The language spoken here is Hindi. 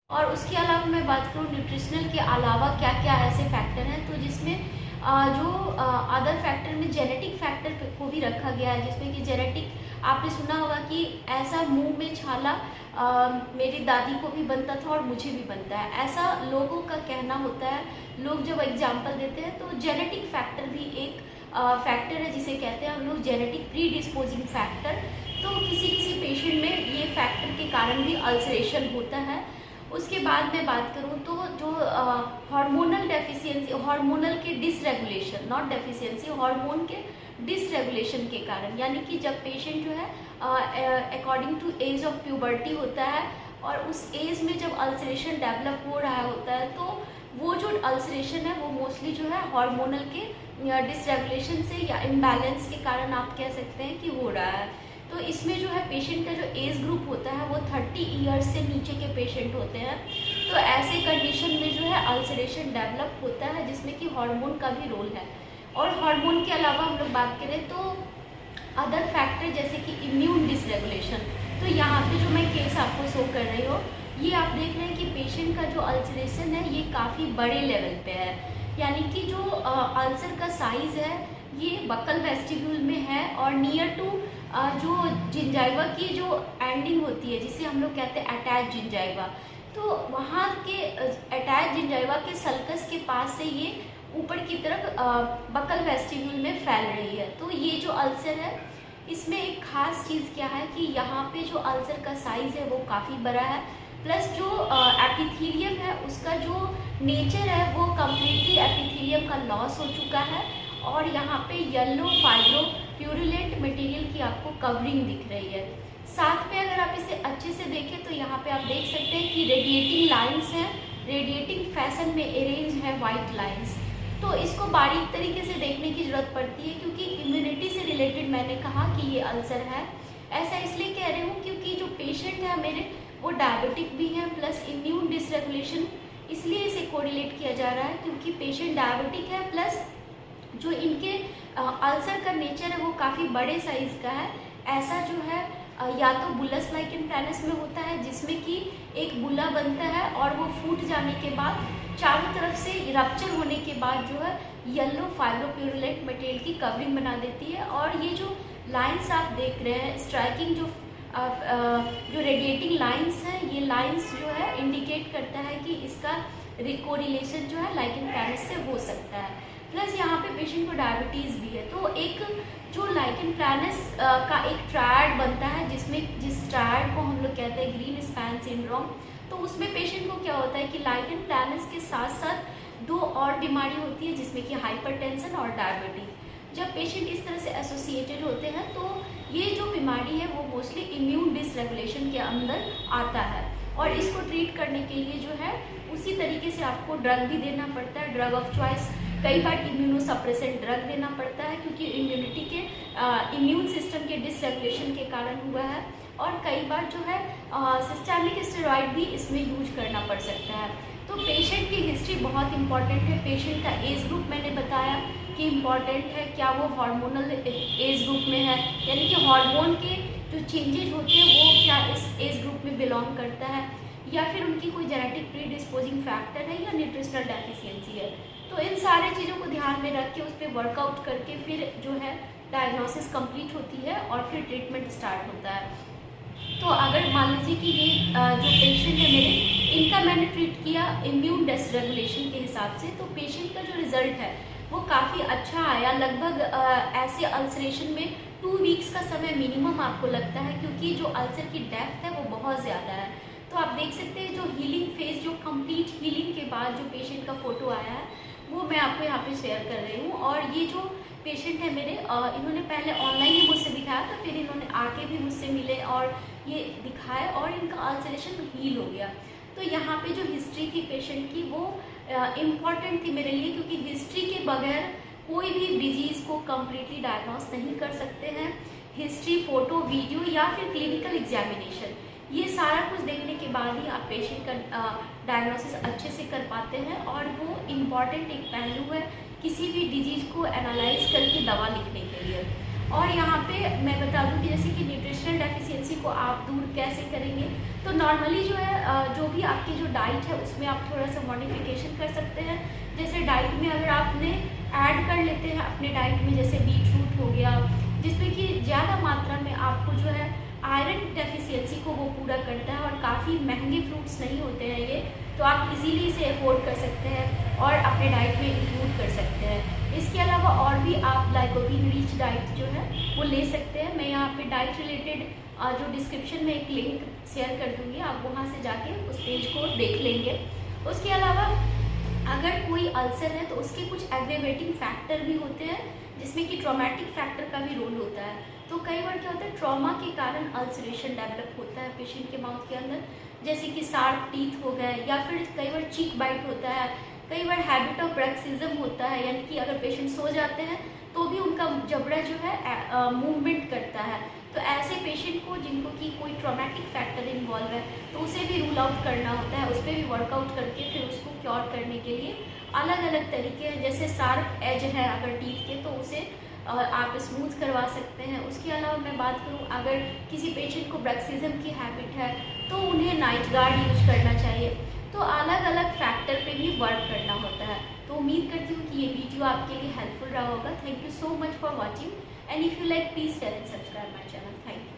और उसके अलावा मैं बात करूँ न्यूट्रिशनल के अलावा क्या क्या ऐसे फैक्टर हैं, तो जिसमें जो अदर फैक्टर में जेनेटिक फैक्टर को भी रखा गया है, जिसमें कि जेनेटिक आपने सुना होगा कि ऐसा मुंह में छाला मेरी दादी को भी बनता था और मुझे भी बनता है, ऐसा लोगों का कहना होता है। लोग जब एग्जाम्पल देते हैं तो जेनेटिक फैक्टर भी एक फैक्टर है जिसे कहते हैं हम लोग जेनेटिक प्री डिस्पोजिंग फैक्टर। तो किसी किसी पेशेंट में ये फैक्टर के कारण भी अल्सरेशन होता है। उसके बाद मैं बात करूँ तो जो हार्मोनल डेफिशिएंसी, हार्मोनल के डिसरेगुलेशन, नॉट डेफिशिएंसी, हार्मोन के डिसरेगुलेशन के कारण, यानी कि जब पेशेंट जो है according to age of puberty होता है और उस एज में जब अल्सरेशन डेवलप हो रहा होता है, तो वो जो अल्सरेशन है वो मोस्टली जो है हार्मोनल के डिसरेगुलेशन से या इम्बैलेंस के कारण आप कह सकते हैं कि हो रहा है। तो इसमें जो है पेशेंट का जो एज ग्रुप होता है वो 30 ईयर्स से नीचे के पेशेंट होते हैं। तो ऐसे कंडीशन में जो है अल्सरेशन डेवलप होता है, जिसमें कि हार्मोन का भी रोल है। और हार्मोन के अलावा हम लोग बात करें तो अदर फैक्टर जैसे कि इम्यून डिसरेगुलेशन। तो यहाँ पे जो मैं केस आपको शो कर रही हूँ, ये आप देख रहे हैं कि पेशेंट का जो अल्सरेशन है ये काफ़ी बड़े लेवल पे है, यानी कि जो अल्सर का साइज़ है ये बकल वेस्टिब्यूल में है और नियर टू जो जिंजाइवा की जो एंडिंग होती है जिसे हम लोग कहते हैं अटैच जिंजाइवा, तो वहाँ के अटैच जिंजाइवा के सल्कस के पास से ये ऊपर की तरफ बकल वेस्टिब्यूल में फैल रही है। तो ये जो अल्सर है इसमें एक खास चीज़ क्या है कि यहाँ पे जो अल्सर का साइज़ है वो काफ़ी बड़ा है, प्लस जो एपिथेलियम है उसका जो नेचर है वो कम्प्लीटली एपिथेलियम का लॉस हो चुका है और यहाँ पे येलो फाइब्रो प्यूरुलेंट मटेरियल की आपको कवरिंग दिख रही है। साथ में अगर आप इसे अच्छे से देखें तो यहाँ पे आप देख सकते हैं कि रेडिएटिंग लाइंस हैं, रेडिएटिंग फैशन में अरेंज है वाइट लाइंस। तो इसको बारीक तरीके से देखने की ज़रूरत पड़ती है क्योंकि इम्यूनिटी से रिलेटेड मैंने कहा कि ये अल्सर है। ऐसा इसलिए कह रही हूँ क्योंकि जो पेशेंट है मेरे वो डायबिटिक भी हैं प्लस इम्यून डिसरेगुलेशन, इसलिए इसे कोरिलेट किया जा रहा है क्योंकि पेशेंट डायबिटिक है प्लस जो इनके अल्सर का नेचर है वो काफ़ी बड़े साइज़ का है। ऐसा जो है या तो बुलस लाइकेन प्लानस में होता है जिसमें कि एक बुला बनता है और वो फूट जाने के बाद चारों तरफ से रप्चर होने के बाद जो है येलो फाइब्रोप्यूरुलेंट मटेरियल की कवरिंग बना देती है। और ये जो लाइंस आप देख रहे हैं स्ट्राइकिंग जो रेडिएटिंग लाइंस हैं, ये लाइंस जो है इंडिकेट करता है कि इसका कोरिलेशन जो है लाइकेन प्लानस से हो सकता है। प्लस यहाँ पे पेशेंट को डायबिटीज़ भी है। तो एक जो लाइकेन प्लानस का एक ट्रायड बनता है जिस ट्रायड को हम लोग कहते हैं ग्रीन स्पैन सिंड्रोम। तो उसमें पेशेंट को क्या होता है कि लाइकेन प्लानस के साथ साथ दो और बीमारी होती है जिसमें कि हाइपरटेंशन और डायबिटीज़। जब पेशेंट इस तरह से एसोसिएटेड होते हैं तो ये जो बीमारी है वो मोस्टली इम्यून डिसरेगुलेशन के अंदर आता है और इसको ट्रीट करने के लिए जो है उसी तरीके से आपको ड्रग भी देना पड़ता है, ड्रग ऑफ चॉइस। कई बार इम्यूनोसप्रेसेंट ड्रग देना पड़ता है क्योंकि इम्यूनिटी के इम्यून सिस्टम के डिसरेगुलेशन के कारण हुआ है, और कई बार जो है सिस्टेमिक स्टेरॉइड भी इसमें यूज करना पड़ सकता है। तो पेशेंट की हिस्ट्री बहुत इंपॉर्टेंट है। पेशेंट का एज ग्रुप मैंने बताया कि इम्पॉर्टेंट है, क्या वो हार्मोनल एज ग्रुप में है, यानी कि हार्मोन के जो चेंजेज होते हैं वो क्या इस एज ग्रुप में बिलोंग करता है, या फिर उनकी कोई जेनेटिक प्री डिस्पोजिंग फैक्टर है या न्यूट्रिशनल डेफिशिएंसी है। तो इन सारे चीज़ों को ध्यान में रख के उस पर वर्कआउट करके फिर जो है डायग्नोसिस कंप्लीट होती है और फिर ट्रीटमेंट स्टार्ट होता है। तो अगर मान लीजिए कि ये जो पेशेंट है मेरे, इनका मैंने ट्रीट किया इम्यून डिसरेगुलेशन के हिसाब से, तो पेशेंट का जो रिज़ल्ट है वो काफ़ी अच्छा आया। लगभग ऐसे अल्सरेशन में 2 वीक्स का समय मिनिमम आपको लगता है क्योंकि जो अल्सर की डेप्थ है वो बहुत ज़्यादा है। तो आप देख सकते हैं जो हीलिंग फेज, जो कंप्लीट हीलिंग के बाद जो पेशेंट का फ़ोटो आया है वो मैं आपको यहाँ पे शेयर कर रही हूँ। और ये जो पेशेंट है मेरे, इन्होंने पहले ऑनलाइन ही मुझसे दिखाया था, फिर इन्होंने आके भी मुझसे मिले और ये दिखाया और इनका अल्सरेशन हील हो गया। तो यहाँ पे जो हिस्ट्री थी पेशेंट की वो इम्पॉर्टेंट थी मेरे लिए क्योंकि हिस्ट्री के बगैर कोई भी डिजीज़ को कम्प्लीटली डायग्नोस नहीं कर सकते हैं। हिस्ट्री, फ़ोटो, वीडियो या फिर क्लिनिकल एग्जामिनेशन, ये सारा कुछ देखने के बाद ही आप पेशेंट का डायग्नोसिस अच्छे से कर पाते हैं। और वो इम्पॉर्टेंट एक पहलू है किसी भी डिजीज़ को एनालाइज करके दवा लिखने के लिए। और यहाँ पे मैं बता दूँ कि जैसे कि न्यूट्रिशनल डेफिशिएंसी को आप दूर कैसे करेंगे, तो नॉर्मली जो है जो भी आपकी जो डाइट है उसमें आप थोड़ा सा मॉडिफिकेशन कर सकते हैं। जैसे डाइट में अगर आपने ऐड कर लेते हैं अपने डाइट में, जैसे बीट रूट हो गया, जिसमें कि ज़्यादा मात्रा में आपको जो है आयरन डेफिशिएंसी को वो पूरा करता है, और काफ़ी महंगे फ्रूट्स नहीं होते हैं ये, तो आप इजीली इसे अफोर्ड कर सकते हैं और अपने डाइट में इंक्लूड कर सकते हैं। इसके अलावा और भी आप लाइकोपीन रिच डाइट जो है वो ले सकते हैं। मैं यहाँ पे डाइट रिलेटेड जो डिस्क्रिप्शन में एक लिंक शेयर कर दूँगी, आप वहाँ से जाके उस पेज को देख लेंगे। उसके अलावा अगर कोई अल्सर है तो उसके कुछ एग्रेवेटिंग फैक्टर भी होते हैं, जिसमें कि ट्रॉमेटिक फैक्टर का भी रोल होता है। तो कई बार क्या होता है, ट्रॉमा के कारण अल्सरेशन डेवलप होता है पेशेंट के माउथ के अंदर, जैसे कि शार्प टीथ हो गए, या फिर कई बार चीक बाइट होता है, कई बार हैबिट ऑफ ब्रैक्सिज्म होता है, यानी कि अगर पेशेंट सो जाते हैं तो भी उनका जबड़ा जो है मूवमेंट करता है। तो ऐसे पेशेंट को जिनको कि कोई ट्रॉमेटिक फैक्टर इन्वॉल्व है तो उसे भी रूल आउट करना होता है, उस पर भी वर्कआउट करके फिर उसको क्योर करने के लिए अलग अलग तरीके हैं। जैसे शार्प एज है अगर टीथ के, तो उसे आप स्मूथ करवा सकते हैं। उसके अलावा मैं बात करूं, अगर किसी पेशेंट को ब्रैक्सिज्म की हैबिट है तो उन्हें नाइट गार्ड यूज करना चाहिए। तो अलग अलग फैक्टर पे भी वर्क करना होता है। तो उम्मीद करती हूँ कि ये वीडियो आपके लिए हेल्पफुल रहा होगा। Thank you so much for watching, and if you like please share and subscribe my channel. Thank you.